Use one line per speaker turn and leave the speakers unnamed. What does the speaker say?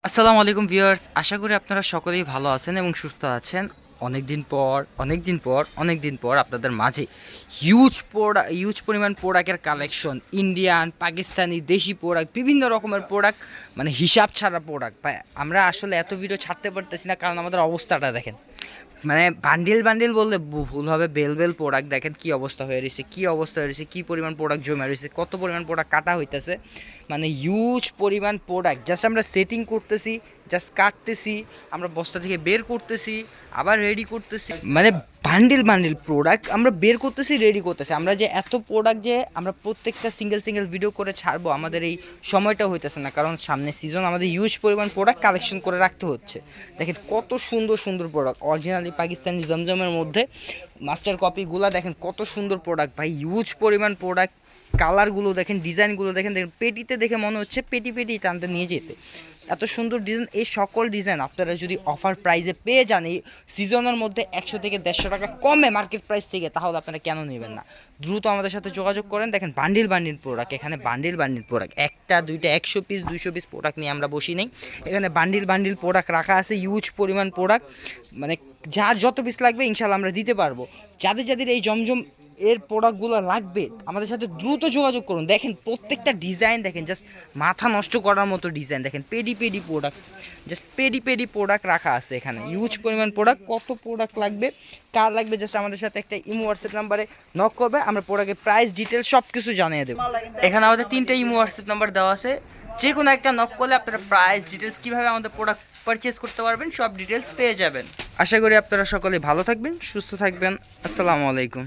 আসসালামু আলাইকুম ভিউয়ার্স, আশা করি আপনারা সকলেই ভালো আছেন এবং সুস্থ আছেন। অনেক দিন পর আপনাদের মাঝে হিউজ পরিমাণ প্রোডাক্টের কালেকশন, ইন্ডিয়ান, পাকিস্তানি, দেশি প্রোডাক্ট, বিভিন্ন রকমের প্রোডাক্ট, মানে হিসাব ছাড়া প্রোডাক্ট। আমরা আসলে এত ভিডিও ছাড়তে পারতেছি না, কারণ আমাদের অবস্থাটা দেখেন, মানে বান্ডিল বললে ভুল হবে। বেল প্রোডাক্ট দেখেন কী অবস্থা হয়ে রয়েছে, কী পরিমাণ প্রোডাক্ট জমে রয়েছে, কত পরিমাণ প্রোডাক্ট কাটা হইতেছে, মানে হিউজ পরিমাণ প্রোডাক্ট। জাস্ট আমরা সেটিং করতেছি, জাস্ট কাটতেছি, আমরা বস্তা থেকে বের করতেছি, আবার রেডি করতেছি, মানে বান্ডিল প্রোডাক্ট আমরা বের করতেছি, রেডি করতেছি। আমরা যে এত প্রোডাক্ট যে আমরা প্রত্যেকটা সিঙ্গেল ভিডিও করে ছাড়বো, আমাদের এই সময়টা হইতেছে না, কারণ সামনে সিজন, আমাদের হিউজ পরিমাণ প্রোডাক্ট কালেকশন করে রাখতে হচ্ছে। দেখেন কত সুন্দর প্রোডাক্ট, অরিজিনালি পাকিস্তানি জমজমের মধ্যে মাস্টার কপিগুলো দেখেন কত সুন্দর প্রোডাক্ট ভাই, হিউজ পরিমাণ প্রোডাক্ট। কালারগুলো দেখেন, ডিজাইনগুলো দেখেন, পেটিতে দেখে মনে হচ্ছে পেটি টানতে নিয়ে যেতে, এত সুন্দর ডিজাইন। এই সকল ডিজাইন আপনারা যদি অফার প্রাইসে পেয়ে যান এই সিজনের মধ্যে 100 থেকে 150 টাকা কমে মার্কেট প্রাইস থেকে, তাহলে আপনারা কেন নেবেন না? দ্রুত আমাদের সাথে যোগাযোগ করেন। দেখেন বান্ডিল প্রোডাক্ট, এখানে বান্ডিল প্রোডাক্ট, একটা দুইটা 100 পিস 200 পিস প্রোডাক্ট নিয়ে আমরা বসি নেই। এখানে বান্ডিল প্রোডাক্ট রাখা আছে, হিউজ পরিমাণ প্রোডাক্ট, মানে যার যত পিস লাগবে ইনশাল্লাহ আমরা দিতে পারবো। যাদের এই জমজম এর প্রোডাক্টগুলো লাগবে আমাদের সাথে দ্রুত যোগাযোগ করুন। দেখেন প্রত্যেকটা ডিজাইন দেখেন, জাস্ট মাথা নষ্ট করার মতো ডিজাইন। দেখেন paddy product, just paddy product রাখা আছে এখানে, হিউজ পরিমাণ প্রোডাক্ট। কত প্রোডাক্ট লাগবে, কার লাগবে, জাস্ট আমাদের সাথে একটা ইমো হোয়াটসঅ্যাপ নাম্বারে নক করবে, আমরা প্রোডাক্টের প্রাইস ডিটেলস সব কিছু জানিয়ে দেবো। এখানে আমাদের 3টা ইমো হোয়াটসঅ্যাপ নাম্বার দেওয়া আছে, যে কোনো একটা নক করলে আপনারা প্রাইস ডিটেলস কীভাবে আমাদের প্রোডাক্ট পারচেস করতে পারবেন সব ডিটেলস পেয়ে যাবেন। আশা করি আপনারা সকলে ভালো থাকবেন, সুস্থ থাকবেন। আসসালামু আলাইকুম।